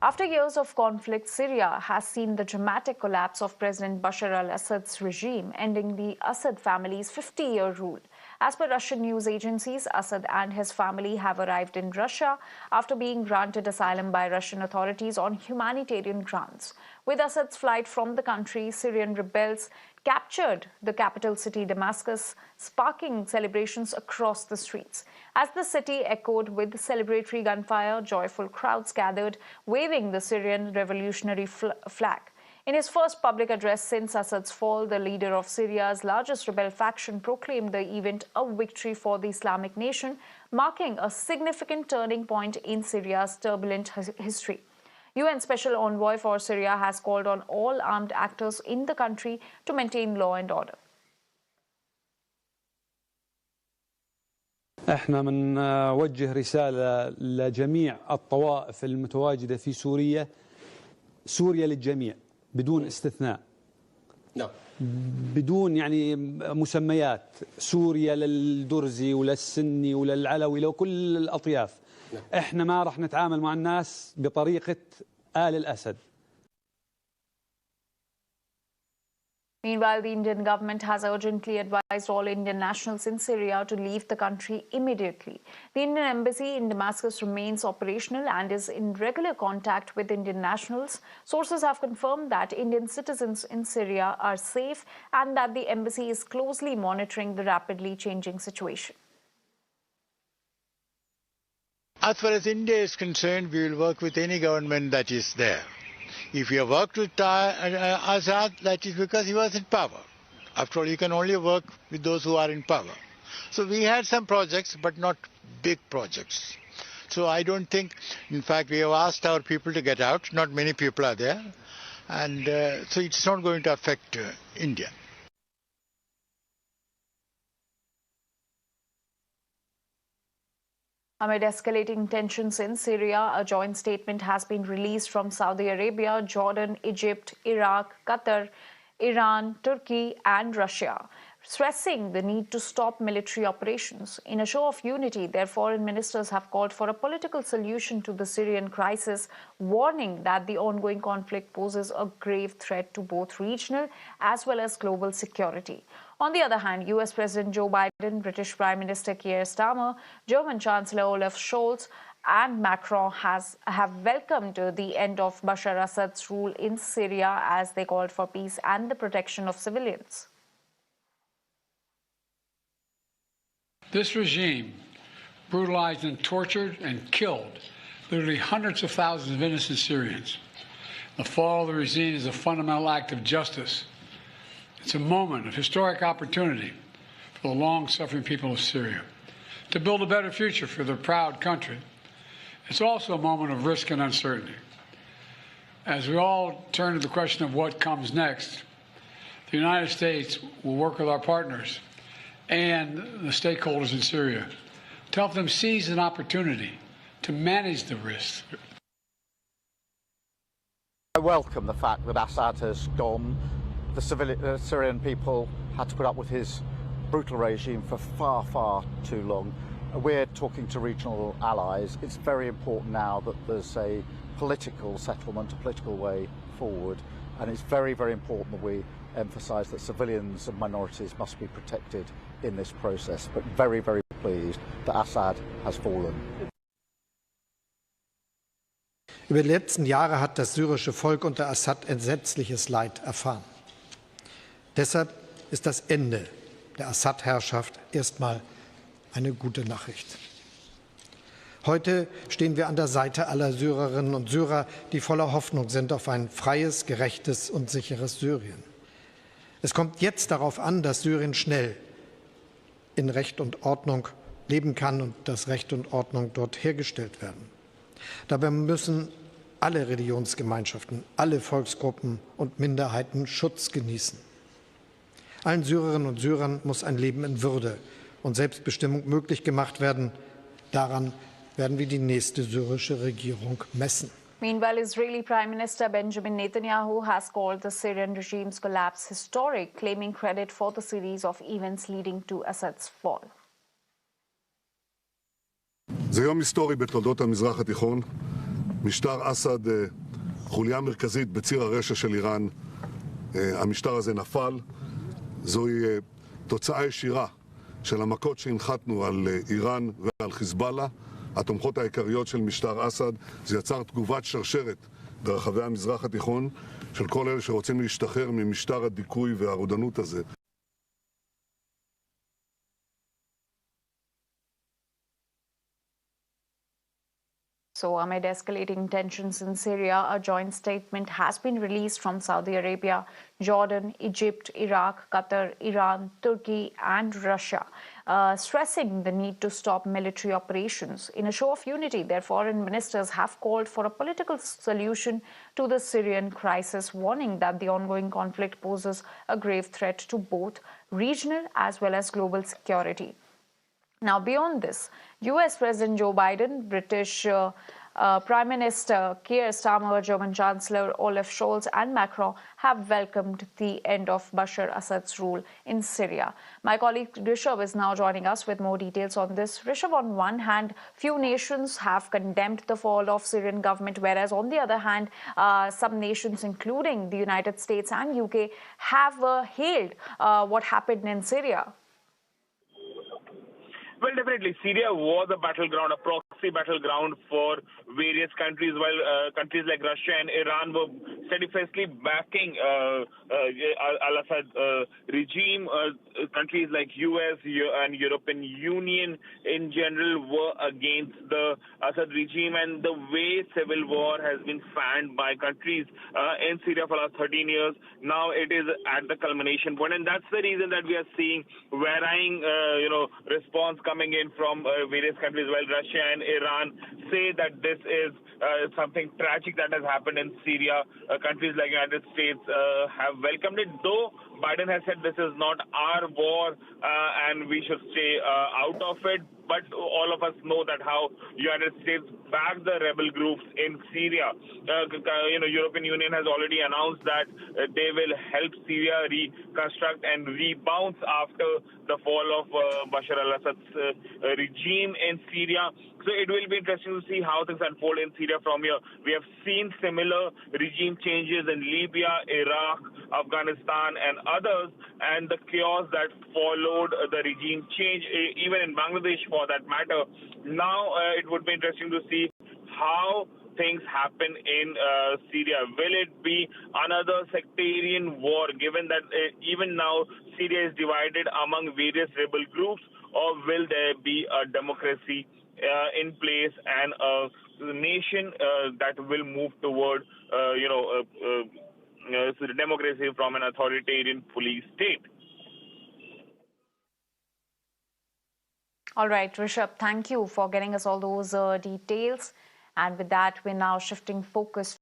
After years of conflict, Syria has seen the dramatic collapse of President Bashar al-Assad's regime, ending the Assad family's 50-year rule. As per Russian news agencies, Assad and his family have arrived in Russia after being granted asylum by Russian authorities on humanitarian grounds. With Assad's flight from the country, Syrian rebels captured the capital city Damascus, sparking celebrations across the streets. As the city echoed with celebratory gunfire, joyful crowds gathered, waving the Syrian revolutionary flag. In his first public address since Assad's fall, the leader of Syria's largest rebel faction proclaimed the event a victory for the Islamic nation, marking a significant turning point in Syria's turbulent history. UN Special Envoy for Syria has called on all armed actors in the country to maintain law and order. احنا بنوجه رسالة لجميع الطوائف المتواجدة في سوريا، سوريا للجميع بدون استثناء. بدون يعني مسميات، سوريا للدرزي وللسني وللعلوي لكل الأطياف. احنا ما راح نتعامل مع الناس بطريقة آل الأسد. Meanwhile, the Indian government has urgently advised all Indian nationals in Syria to leave the country immediately. The Indian embassy in Damascus remains operational and is in regular contact with Indian nationals. Sources have confirmed that Indian citizens in Syria are safe and that the embassy is closely monitoring the rapidly changing situation. As far as India is concerned, we will work with any government that is there. If you have worked with Assad, that is because he was in power. After all, you can only work with those who are in power. So we had some projects, but not big projects. So I don't think, in fact, we have asked our people to get out. Not many people are there. And so it's not going to affect India. Amid escalating tensions in Syria, a joint statement has been released from Saudi Arabia, Jordan, Egypt, Iraq, Qatar, Iran, Turkey, and Russia, stressing the need to stop military operations. In a show of unity, their foreign ministers have called for a political solution to the Syrian crisis, warning that the ongoing conflict poses a grave threat to both regional as well as global security. On the other hand, US President Joe Biden, British Prime Minister Keir Starmer, German Chancellor Olaf Scholz, and Macron have welcomed the end of Bashar Assad's rule in Syria as they called for peace and the protection of civilians. This regime brutalized and tortured and killed literally hundreds of thousands of innocent Syrians. The fall of the regime is a fundamental act of justice. It's a moment of historic opportunity for the long-suffering people of Syria to build a better future for their proud country. It's also a moment of risk and uncertainty. As we all turn to the question of what comes next, the United States will work with our partners and the stakeholders in Syria to help them seize an opportunity to manage the risks. I welcome the fact that Assad has gone. The Syrian people had to put up with his brutal regime for far, far too long. We're talking to regional allies. It's very important now that there's a political settlement, a political way forward, and it's very, very important that we emphasise that civilians and minorities must be protected in this process, but very, very pleased that Assad has fallen. Über die letzten Jahre hat das syrische Volk unter Assad entsetzliches Leid erfahren. Deshalb ist das Ende der Assad-Herrschaft erstmal eine gute Nachricht. Heute stehen wir an der Seite aller Syrerinnen und Syrer, die voller Hoffnung sind auf ein freies, gerechtes und sicheres Syrien. Es kommt jetzt darauf an, dass Syrien schnell in Recht und Ordnung leben kann und dass Recht und Ordnung dort hergestellt werden. Dabei müssen alle Religionsgemeinschaften, alle Volksgruppen und Minderheiten Schutz genießen. Allen Syrerinnen und Syrern muss ein Leben in Würde und Selbstbestimmung möglich gemacht werden. Daran werden wir die nächste syrische Regierung messen. Meanwhile, Israeli Prime Minister Benjamin Netanyahu has called the Syrian regime's collapse historic, claiming credit for the series of events leading to Assad's fall. זה יום היסטורי בתולדות המזרח התיכון. משטר אסד חוליה מרכזית בציר הרשע של איראן. המשטר הזה נפל. זוהי תוצאה ישירה של המכות שהנחתנו על איראן ועל חיזבאללה, התומכות העיקריות של משטר אסד. זה יצר תגובת שרשרת ברחבי המזרח התיכון של כל אלה שרוצים להשתחרר ממשטר הדיכוי והרודנות הזה. So, amid escalating tensions in Syria, a joint statement has been released from Saudi Arabia, Jordan, Egypt, Iraq, Qatar, Iran, Turkey, and Russia, stressing the need to stop military operations. In a show of unity, their foreign ministers have called for a political solution to the Syrian crisis, warning that the ongoing conflict poses a grave threat to both regional as well as global security. Now, beyond this, US President Joe Biden, British Prime Minister Keir Starmer, German Chancellor Olaf Scholz and Macron have welcomed the end of Bashar Assad's rule in Syria. My colleague Rishabh is now joining us with more details on this. Rishabh, on one hand, few nations have condemned the fall of Syrian government, whereas on the other hand, some nations, including the United States and UK, have hailed what happened in Syria. Well, definitely, Syria was a battleground, a proxy battleground for various countries, while countries like Russia and Iran were steadfastly backing al-Assad regime. Countries like US and European Union in general were against the Assad regime, and the way civil war has been fanned by countries in Syria for the last 13 years, now it is at the culmination point, and that's the reason that we are seeing varying, response coming in from various countries. While Russia and Iran say that this is something tragic that has happened in Syria, countries like the United States have welcomed it, though Biden has said this is not our war and we should stay out of it. But all of us know that how United States backed the rebel groups in Syria. European Union has already announced that they will help Syria reconstruct and rebound after the fall of Bashar al-Assad's regime in Syria. So it will be interesting to see how things unfold in Syria from here. We have seen similar regime changes in Libya, Iraq, Afghanistan, and others, and the chaos that followed the regime change, even in Bangladesh for that matter. Now it would be interesting to see how things happen in Syria. Will it be another sectarian war, given that even now Syria is divided among various rebel groups, or will there be a democracy in place and a nation that will move toward, democracy from an authoritarian police state? All right, Rishabh, thank you for getting us all those details. And with that, we're now shifting focus